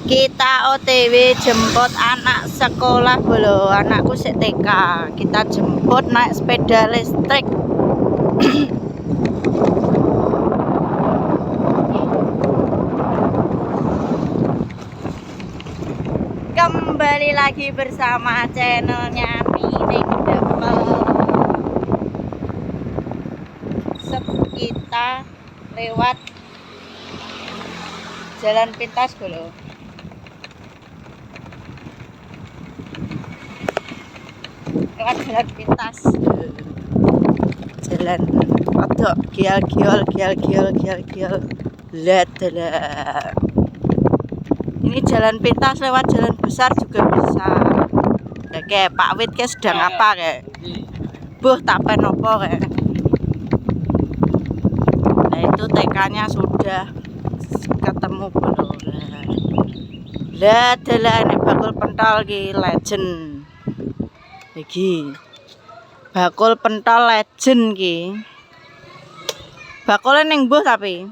Kita OTW jemput anak sekolah bolo. Anakku sik TK. Kita jemput naik sepeda listrik. Kembali lagi bersama channelnya Mining Depel. Kita lewat jalan pintas bolo. Lewat jalan pintas, jalan odok gial lihat. Ini jalan pintas lewat jalan besar juga bisa. Kayak Pak Wit kayak sedang apa kayak buh tapen opo kayak. Nah itu TK-nya sudah ketemu belum. Lihat ini bakul pentol ki legend. Iki bakul pentol legend ki. Bakulnya ning mbuh tapi.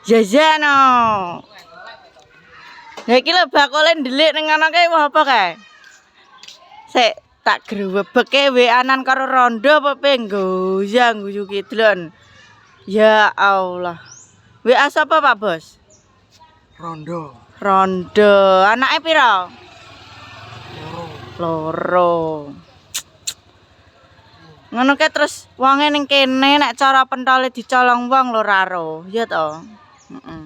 Jajano. Lah iki lho bakule ndelik ning ngono kae apa kae? Sik tak grewebeke WA-an karo Rondo apa penggoyang guyu kidlon. Ya Allah. WA sapa Pak Bos? Rondo. Anake pira? Loro. Ngono kae terus wonge ning kene nek cara pentole dicolong wong lho raro. Ya to? Heeh.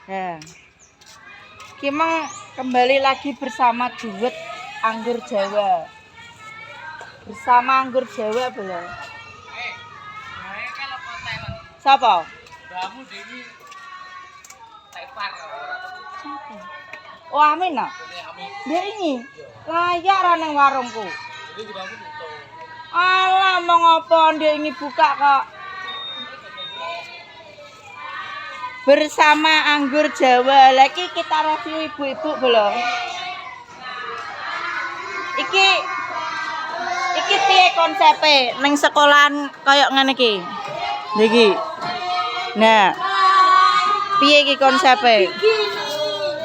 Ya. Kimeng kembali lagi bersama duet anggur Jawa. Bersama anggur Jawa belum? Siapa? Mbahmu Dewi Tepar. Siapa? Oh Amin nah? Dia ini layak ra nang warungku. Jadi mbahmu tutup. Alah mau ngopo dia ini buka kok. Bersama anggur Jawa. Lagi kita review ibu-ibu belum? Iki piye konsepe ning sekolahan kayak ngene iki. Niki. Nah. Piye iki konsepe?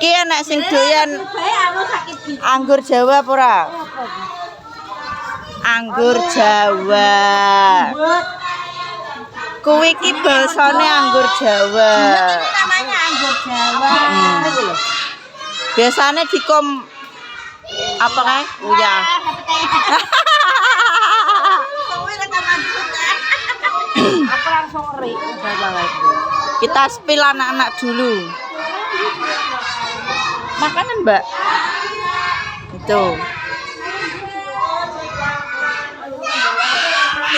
Iki anak sing doyan anggur Jawa apa ora? Anggur Jawa. Kuwi iki basane anggur Jawa. Namanya anggur Jawa. Biasane dikom apa kae? Uya. Aku langsung ngeri. Kita spill anak-anak dulu. Makanan, Mbak. Itu.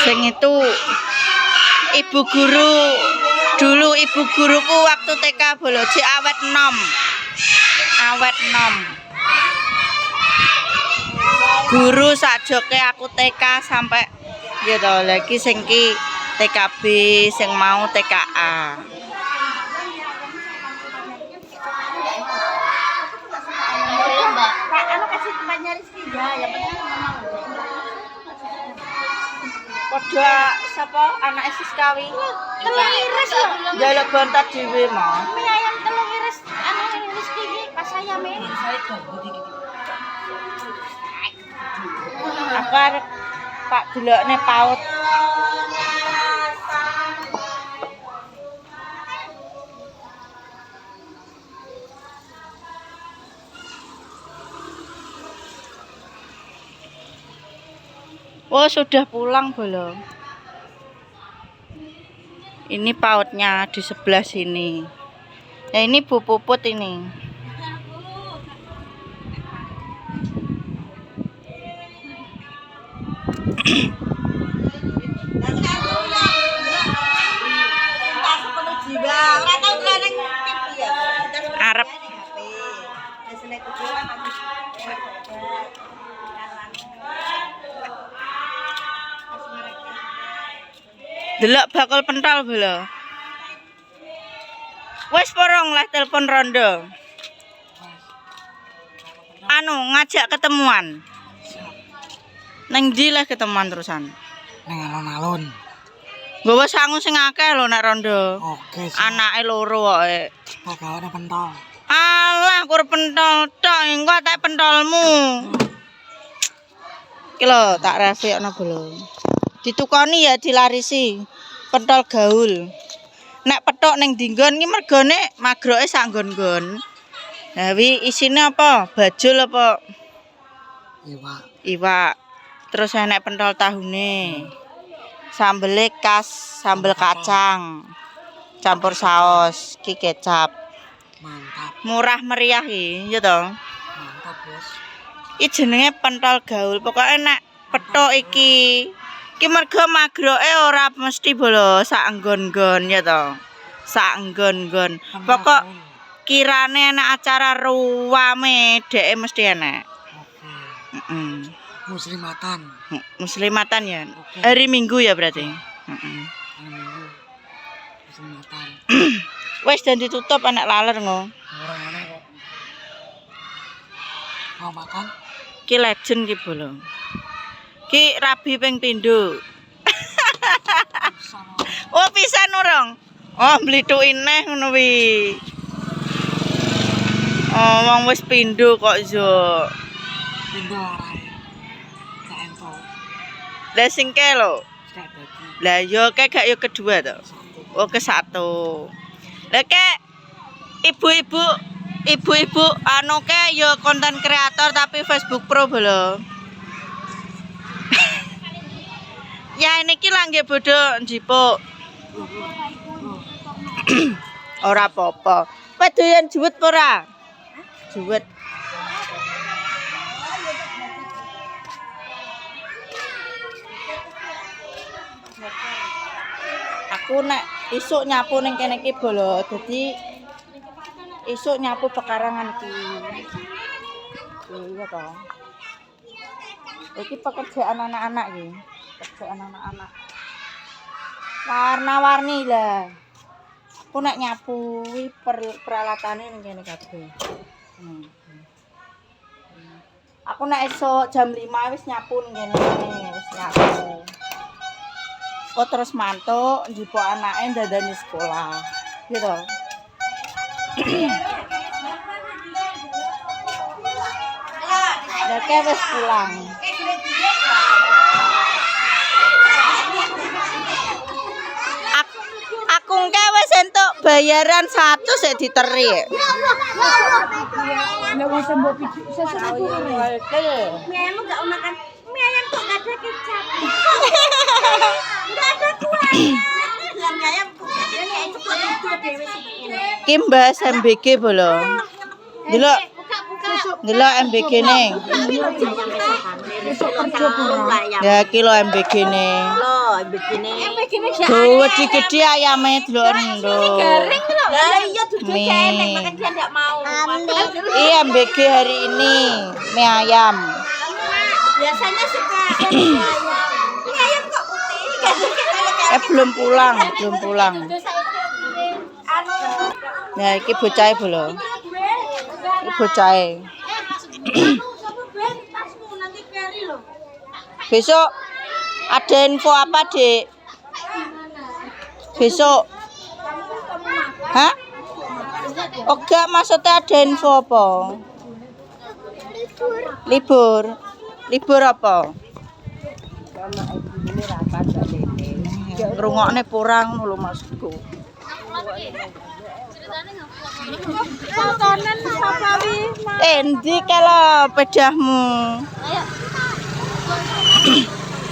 Sing itu ibu guru. Dulu ibu guruku waktu TK Boloji awet nom. Awet nom. Guru sakjoke aku TK sampai gitu lagi sing ki TKB sing mau TKA. Mbak, anu kasih tempatnya Rizky ya, Padha sapa anak Siskawi? Telung iris lho. Njaluk bontot dhewe mah. Mie ayam telung iris anu Rizky iki pas ayame. Aku arep Pak delokne paut. Oh, sudah pulang belum? Ini pautnya di sebelah sini. Nah, ini Bu Puput ini. Arep delok bakul pentol bolo. Wes porong lah telepon Rondo. Anu ngajak ketemuan. Neng ndi lah ketemuan terusan? Neng alon-alon. Nggawa sangu sing akeh lho nek rondo. Oke, Anake loro kok. bagawane pentol. Alah, kur pentol tok, engko tak pentolmu. Iki lho, tak rasekno belum. Ditukoni ya dilarisi. Pentol gaul. Nek petok ning dinggon iki mergone magroke sak nggon-nggon. Nah, wi isine apa? Bajul apa? Iwak. Terus enek pentol tahune. Sambele khas sambel kacang. Campur saos, ki kecap. Mantap. Murah meriah iki, ya to. Mantap, Bos. Iki jenenge pentol gaul. Pokoke nek petok iki mergo magroke ora mesti bolo sak nggon-nggon ya to. Sak nggon-nggon. Pokok kirane enak acara ruwame dheke mesti enak. Oke. Muslimatan. Muslimatan ya. Oke. Hari Minggu ya berarti. Minggu. Muslimatan. Wes dan ditutup anak laler ngo. Ora aneh kok. Mau makan? Ki legend ki bolo. Ki rabi ping pindho. Oh pisan urung. Oh mlithuki neh ngono wi. Oh wong wis pindho kok yo. Pindho arahe. Tak ento. Lah sing ke lho. Cek dadi. Lah yo ke gak yo kedua to. Oh ke satu. Lah ke ibu-ibu anu ke yo konten kreator tapi Facebook Pro bolo. Ya ini ki langge bodo njipuk. Ora apa-apa. Kowe doyan juwet apa ora? Juwet. Aku nek isuk nyapu ning kene iki bolo. Dadi isuk nyapu pekarangan iki. Iya to. Iki pekerjaan anak-anak iki. Pekerjaan anak-anak. Warna-warni lah. Aku nek nyapu peralatane ning kene kabeh. Aku nek esuk jam 5 wis nyapu ning kene, wis nyapu. Kok terus mantuk njupuk anake ndandani sekolah. Gitu. Lah wis pulang. Aku engke wis entuk bayaran 100 sik diteri. Nek wis mbok pijuk sesuk Mie ayam enggak makan. Mie ayam kok enggak ada kecap. Enggak ada kuahnya. Mie ayam kok ada kecap itu dhewe sih. Ki Mbak MBG bolo. Delok delok MBG ne. Ya kilo MBG ne. Loh, begini. Gede-gede ayame delok ndo. Lah iya duduk celek makan dia enggak mau. Iya MBG hari ini mie ayam. Biasanya suka mie ayam. Mie ayam kok putih. Belum pulang. Nah, iki bocahe bolo. Iki bocahe. Besok ada info apa, Dek? Besok. Hah? Oh, enggak, maksudnya ada info apa? Libur. Libur apa? Ngrungokne porang lho maksudku. Tontonan sapa wi? Endi kala pedahmu?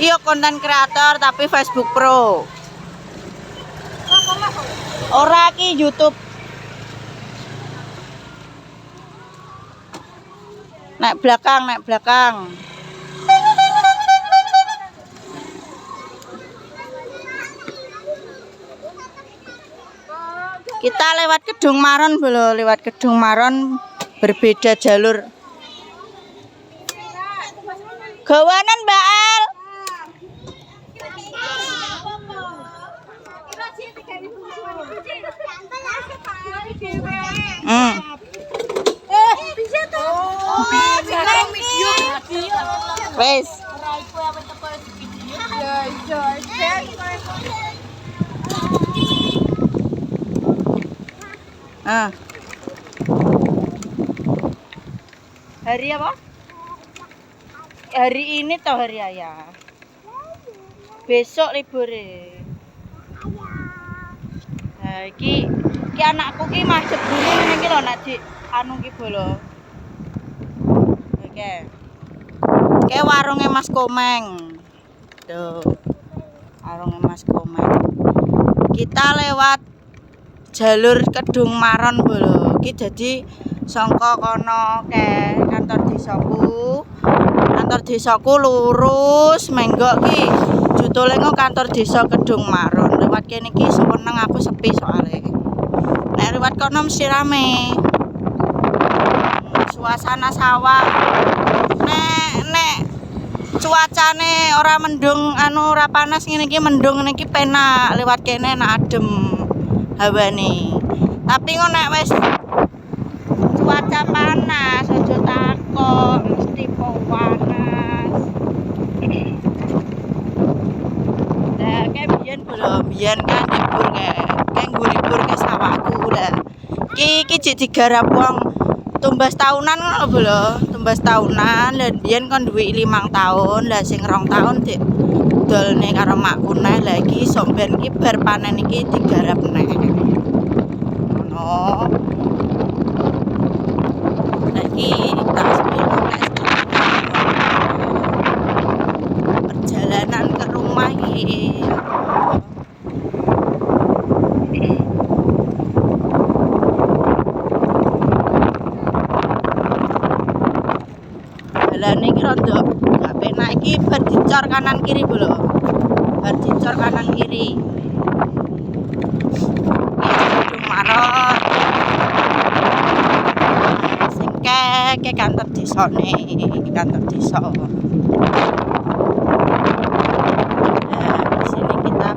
Iya konten kreator tapi Facebook Pro. Ora ki YouTube. Naik belakang. Kita lewat Kedung Maron belum? Lewat Kedung Maron berbeda jalur. Gawanan Mbak El. Wes. Ah. Hari apa? Hari ini toh hari ayah. Besok libur e. Nah, iki anakku ki madhep bulu ngene iki lho nak Dik. Anu ki bolo. Oke. Oke warunge Mas Komeng. Tuh. Warunge Mas Komeng. Kita lewat jalur Kedung Maron bolo. Iki dadi saka kono ke kantor desaku. Kantor desaku lurus menggok ki jutule ngo kantor desa Kedung Maron. Lewat kene iki seneng aku sepi soalnya. Nek lewat kono mesti rame. Suasana sawah. Nek cuacane ora mendung anu ora panas ngene iki mendung ngene iki penak lewat kene enak adem hawane. Tapi ngono nek wis cuaca panas aja takok mesti panas. Lah kayak biyen belum biyen kan libur kayak libur ke sawahku lah. Iki jek digarap wong tumbas tahunan ngono lho, tumbas tahunan lan biyen kon duwe 5 tahun, lah sing 2 tahun dik dolne karo makku neh. Lah iki sok ben iki bar panen iki digarap neh. Ngono. Lah iki tak sepil perjalanan ke rumah iki. Jalan iki rada gak penak iki bar dicor kanan kiri lho. Bar dicor kanan kiri. Kedung Maron. Sing ke kantor desane, kantor desa. Nah, di sini kita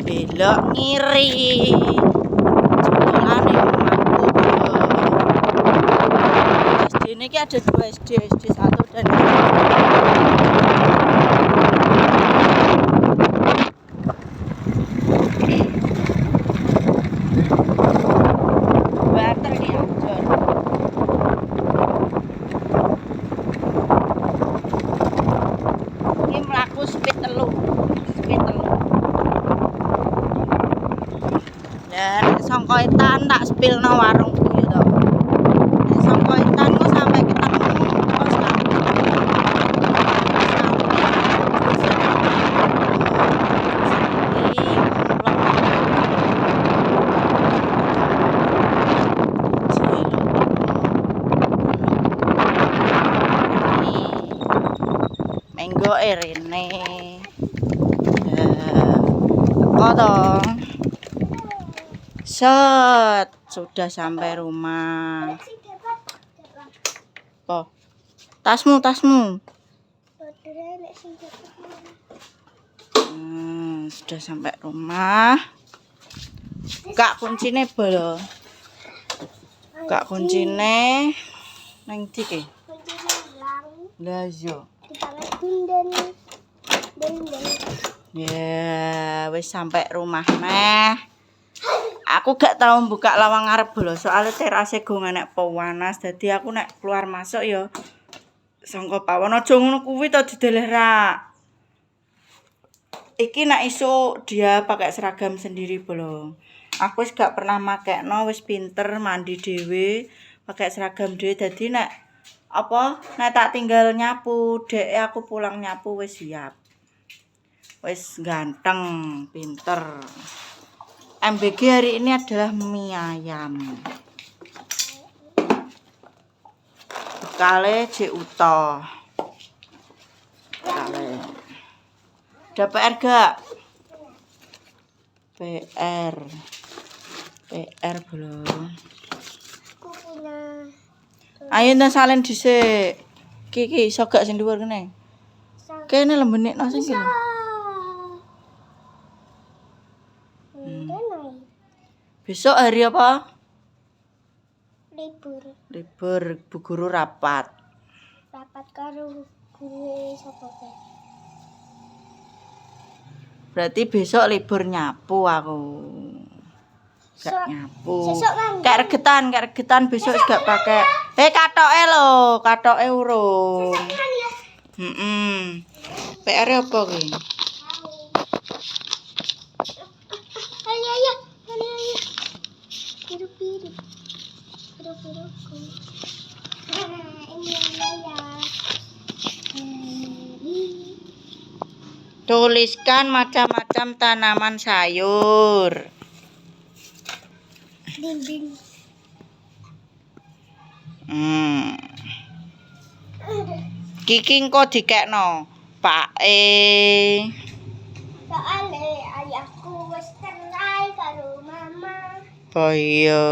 belok ngiri. Judulane omahku lho. Ini ada 2 SD, SD 1 dan SD 2. Bater nih Anjor. Ini melaku speed telu. Dan songkoetan tak spill no warungku gitu. Songkoetan ku sampai ketemu pos menggo rene. Teko dong. Set, sudah sampai rumah. Oh, tasmu. Sudah sampai rumah. Kak kuncine bolo. Kak kuncine nang ndi ki? Lah yo. Ya, wis sampai rumah neh. Aku gak tau buka lawang ngarep bolo, soalnya terase go enek panas. Dadi aku nek keluar masuk ya sangka pawon aja ngono kuwi to dideleh rak. Iki nek isuk dia pakai seragam sendiri bolo. Aku wis gak pernah makekno, wis pinter mandi dhewe, pakai seragam dhewe. Dadi nek tak tinggal nyapu, dek aku pulang nyapu wis siap. Wis ganteng, pinter. MBG hari ini adalah mie ayam. Bekale Cik Uto. Bekale. Ada PR gak? PR belum. Ayo nang salen dhisik. Iki iso gak sing dhuwur kene? Kene lembenekno sing iki. Besok hari apa? Libur, Bu Guru rapat. Rapat karo guru sapa kae? Berarti besok libur nyapu aku. Gak nyapu. Sesuk kan. Kayak regetan besok gak pakai. Katoke lho, katoke urung. PR apa kuwi? Ayo. Biru-biru. Biru-biruku. Ini ya. Tuliskan macam-macam tanaman sayur. Dinding. Kiki engko dikekno, Pak Soale ayahku wis cerai karo mama. Oh iya.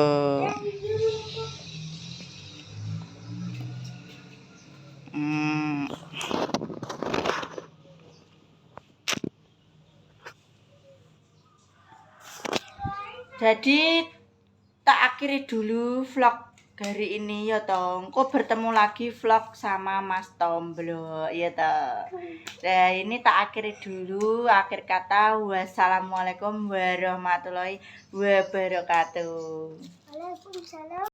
Jadi tak akhiri dulu vlog hari ini ya toh. Engko bertemu lagi vlog sama Mas Tomblo ya toh. Nah, ini tak akhiri dulu. Akhir kata wassalamualaikum warahmatullahi wabarakatuh. Waalaikumsalam.